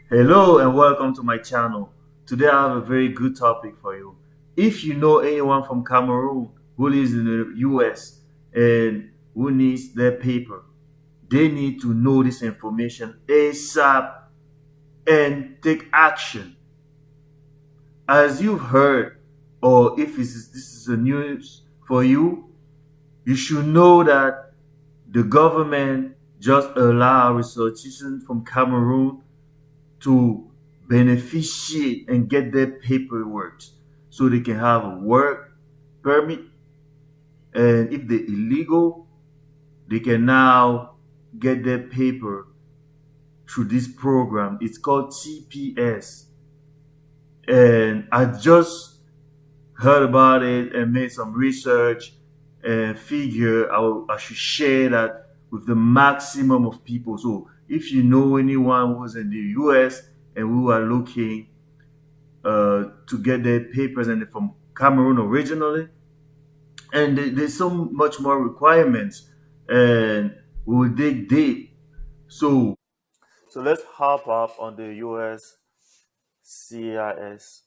Hello and welcome to my channel. Today I have a very good topic for you. If you know anyone from Cameroon who lives in the US and who needs their paper, they need to know this information ASAP and take action. As you've heard, or if this is a news for you, you should know that the government just allowed researchers from Cameroon to beneficiate and get their paperwork so they can have a work permit. And if they're illegal, they can now get their paper through this program. It's called TPS. And I just heard about it and made some research and figure I should share that with the maximum of people. So if you know anyone who's in the US and who are looking to get their papers and they're from Cameroon originally, and there's so much more requirements, and we will dig deep. So let's hop up on the USCIS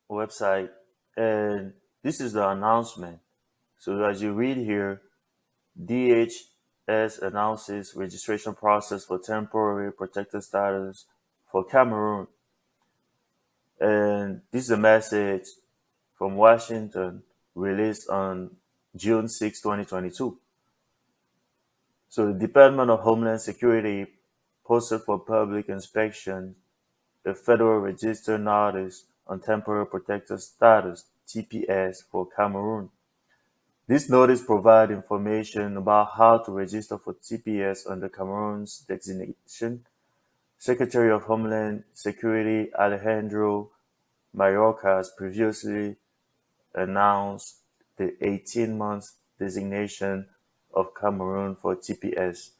website, and this is the announcement. So as you read here, DHS announces registration process for temporary protected status for Cameroon, and this is a message from Washington released on June 6, 2022. So the Department of Homeland Security posted for public inspection a Federal Register notice on temporary protected status (TPS) for Cameroon. This notice provides information about how to register for TPS under Cameroon's designation. Secretary of Homeland Security Alejandro Mayorkas has previously announced the 18-month designation of Cameroon for TPS.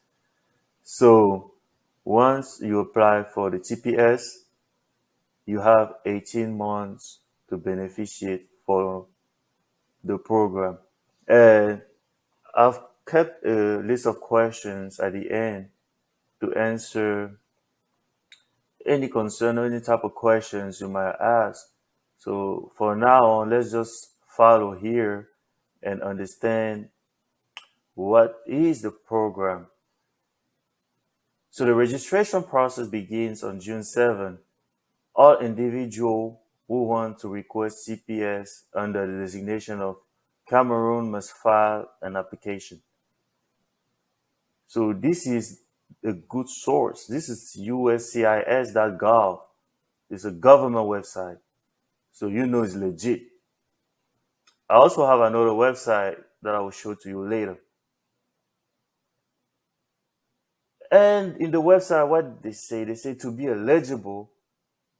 So once you apply for the TPS, you have 18 months to beneficiate for the program. And I've kept a list of questions at the end to answer any concern or any type of questions you might ask. So for now on, let's just follow here and understand what is the program. So the registration process begins on June 7. All individuals who want to request CPS under the designation of Cameroon must file an application. So this is a good source. This is USCIS.gov. It's a government website. So you know it's legit. I also have another website that I will show to you later. And in the website, what they say to be eligible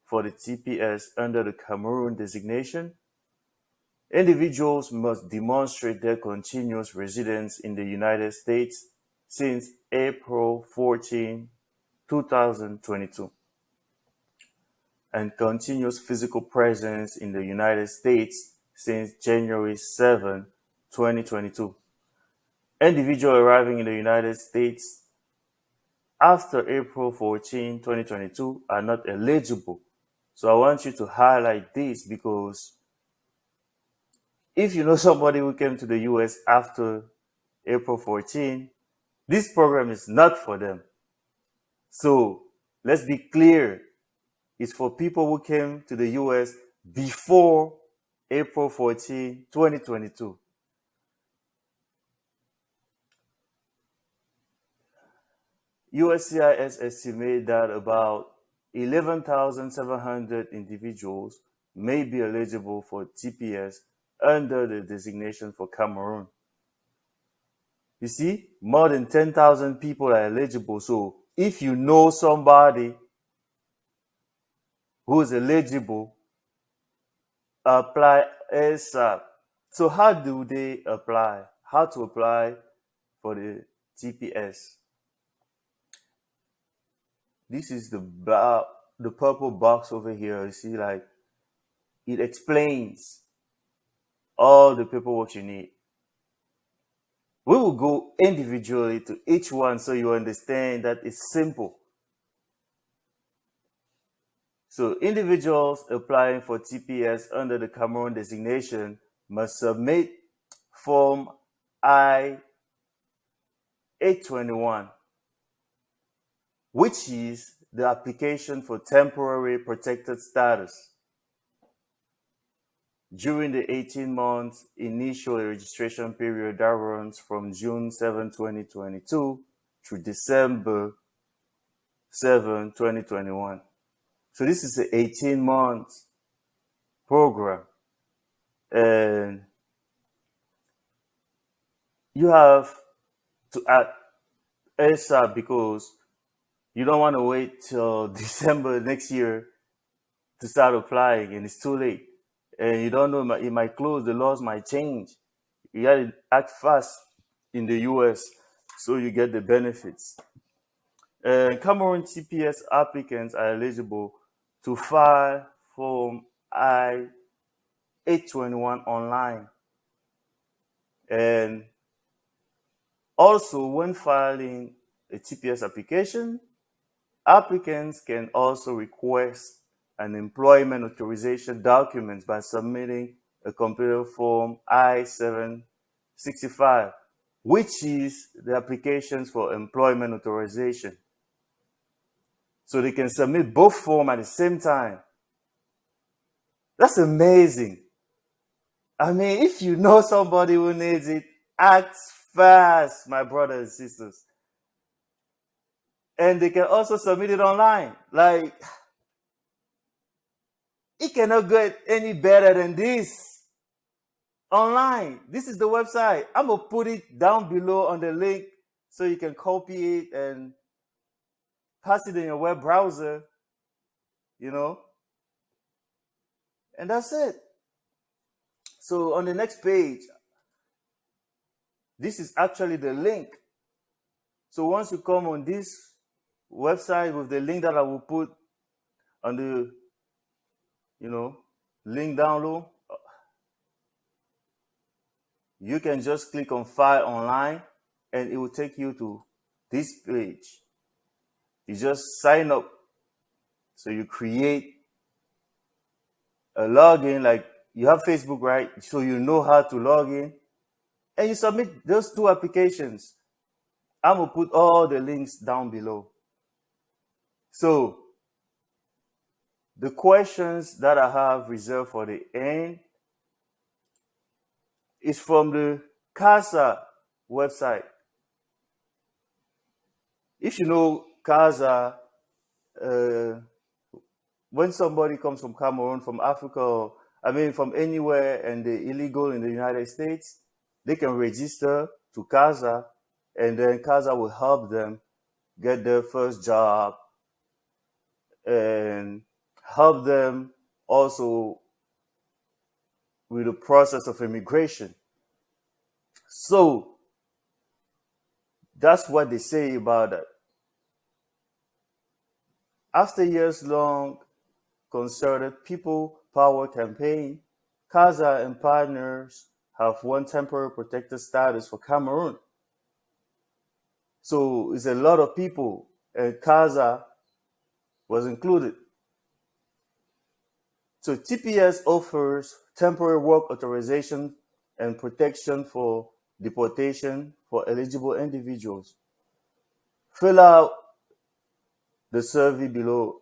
for the TPS under the Cameroon designation, individuals must demonstrate their continuous residence in the United States since April 14, 2022, and continuous physical presence in the United States since January 7, 2022. Individuals arriving in the United States after April 14, 2022 are not eligible. So I want you to highlight this because if you know somebody who came to the US after April 14, this program is not for them. So let's be clear. It's for people who came to the US before April 14, 2022. USCIS estimates that about 11,700 individuals may be eligible for TPS under the designation for Cameroon. You see, more than 10,000 people are eligible. So if you know somebody who is eligible, apply ASAP. So how do they apply? How to apply for the TPS? This is the purple box over here. You see, like it explains all the paperwork you need. We will go individually to each one so you understand that it's simple. So individuals applying for TPS under the Cameroon designation must submit Form I-821, which is the application for temporary protected status. During the 18 months initial registration period that runs from June 7, 2022 through December 7, 2021. So this is an 18 months program. And you have to act ASAP because you don't want to wait till December next year to start applying and it's too late. And you don't know, it might close, the laws might change. You got to act fast in the US so you get the benefits. Cameroon TPS applicants are eligible to file Form I-821 online. And also, when filing a TPS application, applicants can also request an employment authorization document by submitting a completed Form I-765, which is the applications for employment authorization. So they can submit both forms at the same time. That's amazing. I mean, if you know somebody who needs it, act fast, my brothers and sisters. And they can also submit it online. Like, it cannot get any better than this. Online. This is the website. I'm going to put it down below on the link so you can copy it and pass it in your web browser, you know. And that's it. So on the next page, this is actually the link. So once you come on this website with the link that I will put on the, link down low, you can just click on file online and it will take you to this page. You just sign up. So you create a login, like you have Facebook, right? So you know how to log in and you submit those two applications. I'm going to put all the links down below. So the questions that I have reserved for the end is from the CASA website. If you know CASA, when somebody comes from Cameroon, from Africa, from anywhere and they're illegal in the United States, they can register to CASA and then CASA will help them get their first job and help them also with the process of immigration. So that's what they say about that. After years-long concerted people power campaign, CASA and partners have won temporary protected status for Cameroon. So it's a lot of people, and CASA was included. So TPS offers temporary work authorization and protection for deportation for eligible individuals. Fill out the survey below.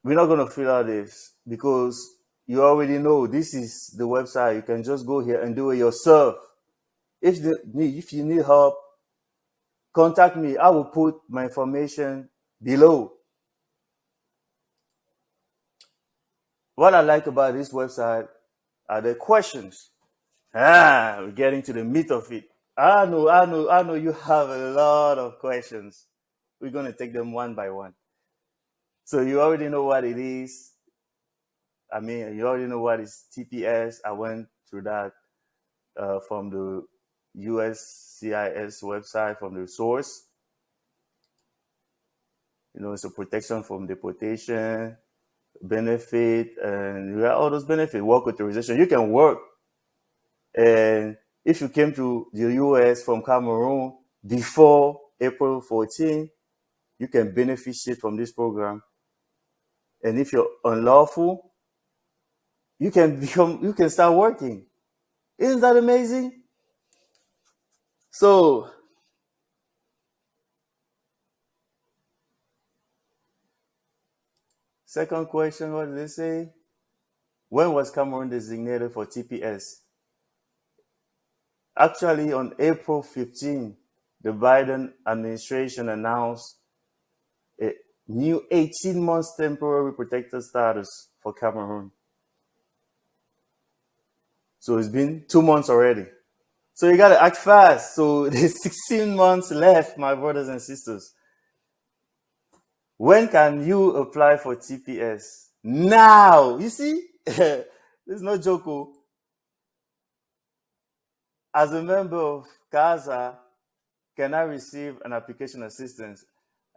We're not going to fill out this because you already know this is the website. You can just go here and do it yourself. If you need help, contact me. I will put my information below. What I like about this website are the questions. We're getting to the meat of it. I know you have a lot of questions. We're going to take them one by one. So you already know what it is. You already know what is TPS. I went through that from the USCIS website, from the source. It's a protection from deportation, benefit, and you have all those benefits, work authorization. You can work. And if you came to the US from Cameroon before April 14, you can benefit from this program. And if you're unlawful, you can start working. Isn't that amazing? So, second question, what did they say? When was Cameroon designated for TPS? Actually, on April 15, the Biden administration announced a new 18 months temporary protected status for Cameroon. So it's been 2 months already. So you gotta act fast. So there's 16 months left, my brothers and sisters. When can you apply for TPS? Now. You see? There's no joke. As a member of CASA, can I receive an application assistance?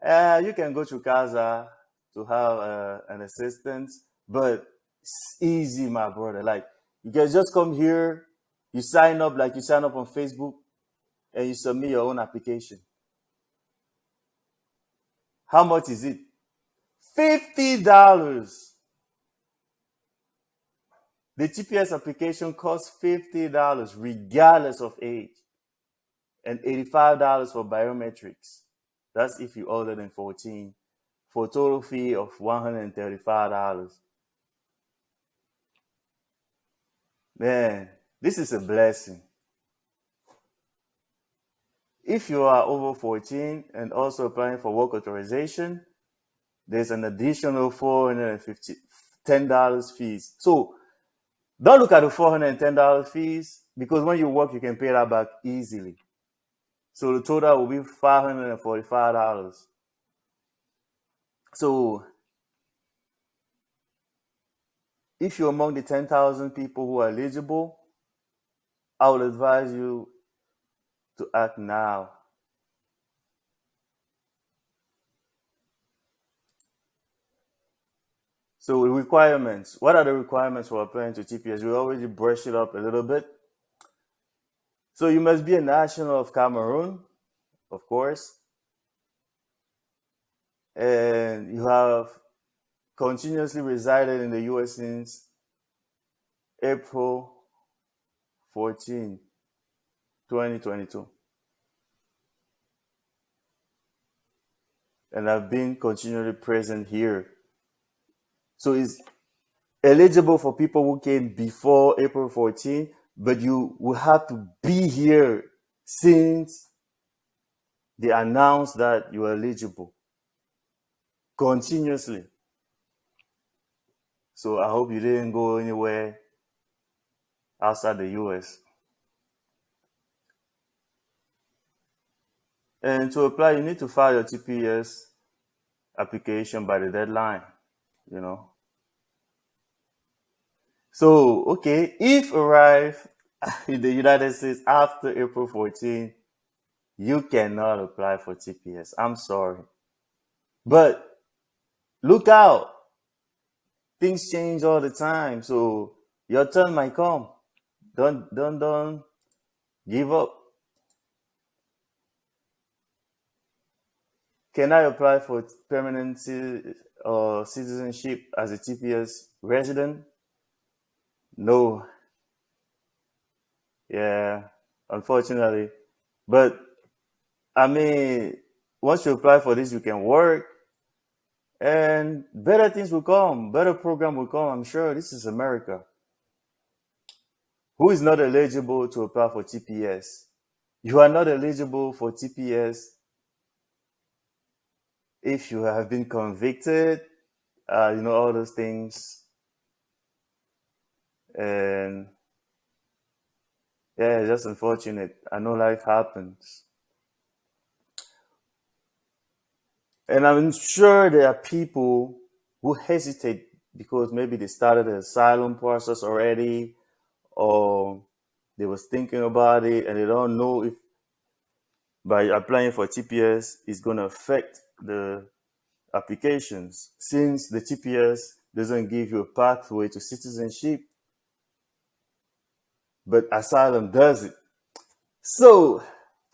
You can go to CASA to have an assistance, but it's easy, my brother. Like, you can just come here, you sign up like you sign up on Facebook, and you submit your own application. How much is it? $50. The TPS application costs $50 regardless of age, and $85 for biometrics. That's if you're older than 14, for a total fee of $135. Man, this is a blessing. If you are over 14 and also applying for work authorization, there's an additional $410 fees. So don't look at the $410 fees, because when you work, you can pay that back easily. So the total will be $545. So if you're among the 10,000 people who are eligible, I would advise you to act now. So requirements. What are the requirements for applying to TPS? We already brushed it up a little bit. So you must be a national of Cameroon, of course, and you have continuously resided in the US since April 14, 2022. And I've been continually present here. So it's eligible for people who came before April 14, but you will have to be here since they announced that you are eligible continuously. So I hope you didn't go anywhere outside the US. And to apply, you need to file your TPS application by the deadline, you know. So, okay, if arrive in the United States after April 14, you cannot apply for TPS. I'm sorry. But look out. Things change all the time. So your turn might come. Don't give up. Can I apply for permanent citizenship as a TPS resident? No. Yeah, unfortunately. But I mean, once you apply for this, you can work and better things will come, better program will come. I'm sure this is America. Who is not eligible to apply for TPS? You are not eligible for TPS if you have been convicted, all those things. And yeah, it's just unfortunate. I know life happens. And I'm sure there are people who hesitate because maybe they started the asylum process already, or they was thinking about it and they don't know if by applying for TPS is going to affect the applications, since the TPS doesn't give you a pathway to citizenship, but asylum does it. So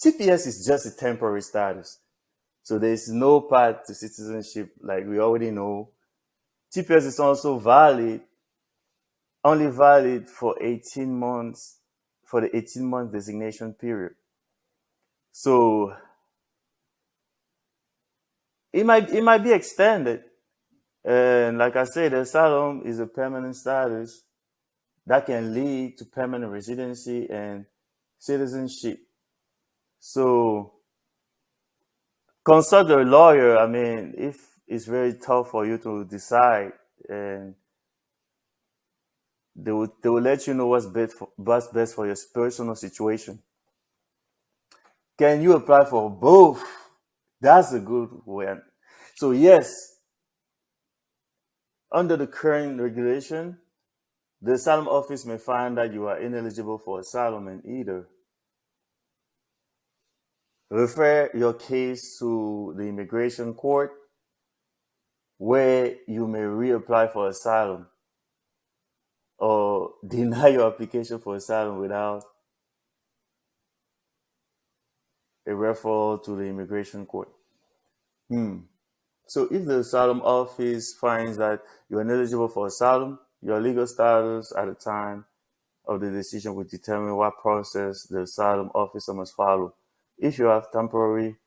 TPS is just a temporary status. So there's no path to citizenship, like we already know. TPS is also valid, only valid for 18 months, for the 18-month designation period. So it might be extended. And like I said, asylum is a permanent status that can lead to permanent residency and citizenship. So consult a lawyer. I mean, if it's very tough for you to decide, and they will let you know what's best for your personal situation. Can you apply for both? That's a good one. So yes, under the current regulation, the asylum office may find that you are ineligible for asylum and either refer your case to the immigration court where you may reapply for asylum or deny your application for asylum without a referral to the immigration court. So if the asylum office finds that you're ineligible for asylum, your legal status at the time of the decision will determine what process the asylum officer must follow. If you have temporary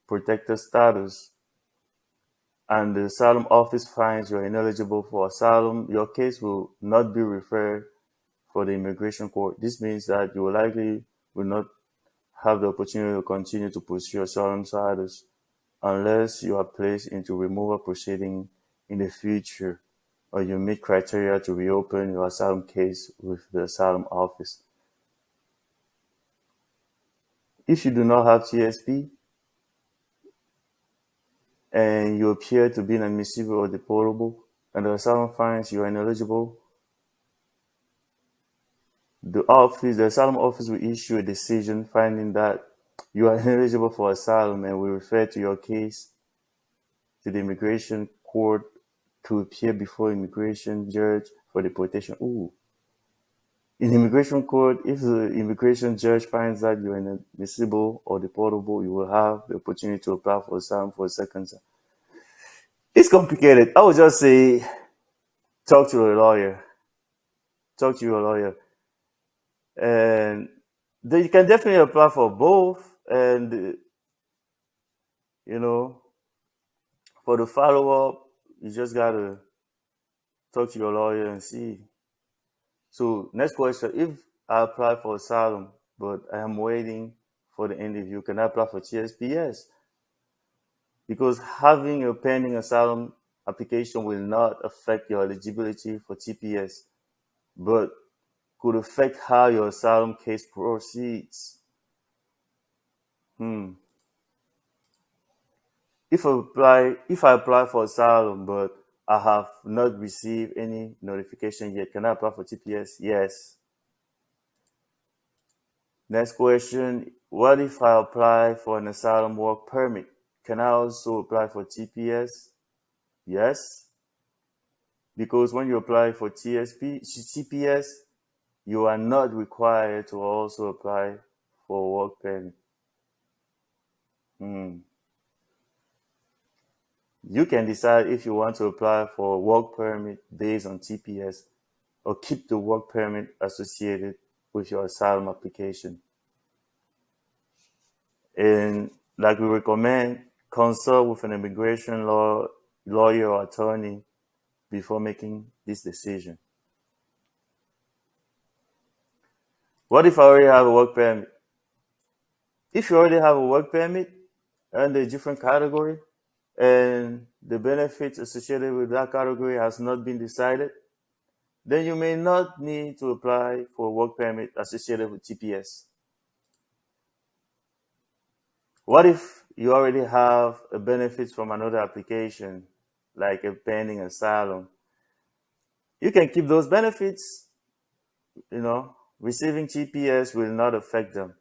protected status and the asylum office finds you're ineligible for asylum, your case will not be referred for the immigration court. This means that you will likely will not have the opportunity to continue to pursue asylum status unless you are placed into removal proceeding in the future or you meet criteria to reopen your asylum case with the asylum office. If you do not have TSP and you appear to be inadmissible or deportable and the asylum finds you are ineligible, the asylum office will issue a decision finding that you are ineligible for asylum and will refer to your case to the immigration court to appear before immigration judge for deportation. Ooh. In immigration court, if the immigration judge finds that you're inadmissible or deportable, you will have the opportunity to apply for asylum for a second time. It's complicated. I would just say talk to a lawyer. Talk to your lawyer. And you can definitely apply for both. And, you know, for the follow up, you just got to talk to your lawyer and see. So, next question. If I apply for asylum, but I am waiting for the interview, can I apply for TSPS? Because having a pending asylum application will not affect your eligibility for TPS, but could affect how your asylum case proceeds. If I apply for asylum but I have not received any notification yet, can I apply for TPS? Yes. Next question. What if I apply for an asylum work permit? Can I also apply for TPS? Yes. Because when you apply for TPS, you are not required to also apply for a work permit. You can decide if you want to apply for a work permit based on TPS or keep the work permit associated with your asylum application. And like we recommend, consult with an immigration lawyer or attorney before making this decision. What if I already have a work permit? If you already have a work permit under a different category and the benefits associated with that category has not been decided, then you may not need to apply for a work permit associated with TPS. What if you already have a benefit from another application, like a pending asylum? You can keep those benefits, receiving TPS will not affect them.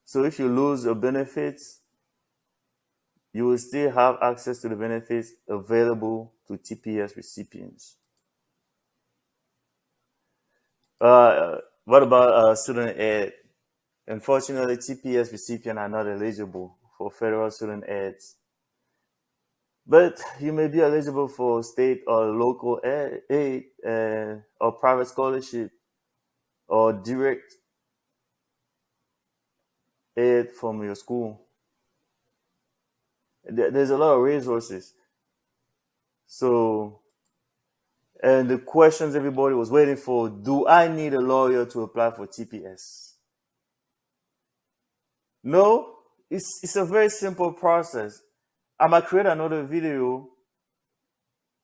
So if you lose your benefits, you will still have access to the benefits available to TPS recipients. What about student aid? Unfortunately, TPS recipients are not eligible for federal student aids. But you may be eligible for state or local aid or private scholarship or direct aid from your school. There's a lot of resources. So, and the questions everybody was waiting for: do I need a lawyer to apply for TPS? No, it's a very simple process. I might create another video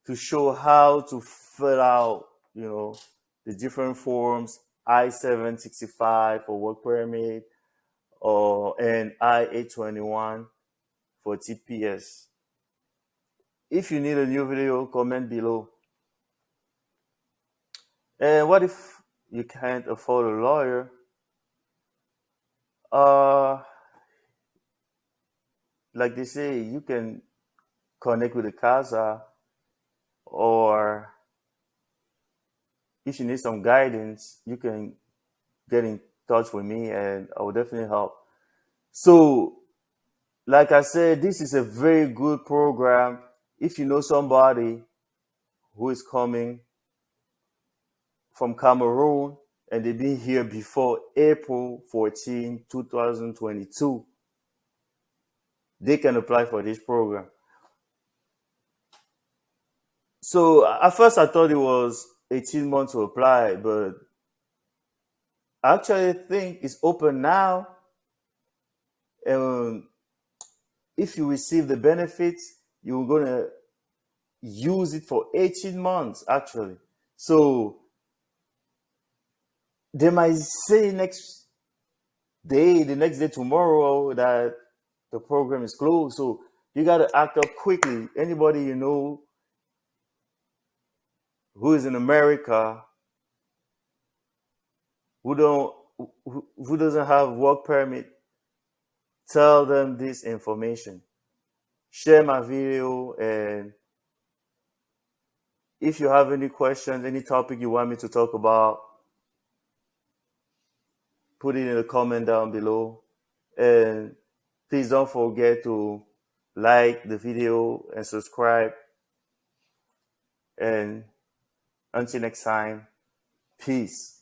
to show how to fill out, the different forms: I-765 for work permit, or and I-821 for TPS. If you need a new video, comment below. And what if you can't afford a lawyer? Uh, like they say, you can connect with the CASA, or if you need some guidance, you can get in touch with me and I will definitely help. So, like I said, this is a very good program. If you know somebody who is coming from Cameroon and they've been here before April 14, 2022, they can apply for this program. So at first I thought it was 18 months to apply, but I actually think it's open now. And if you receive the benefits, you're going to use it for 18 months actually. So they might say the next day, tomorrow, that the program is closed. So you got to act up quickly. Anybody you know who is in America who doesn't have work permit, tell them this information. Share my video, and if you have any questions, any topic you want me to talk about, put it in the comment down below. And please don't forget to like the video and subscribe. And until next time, peace.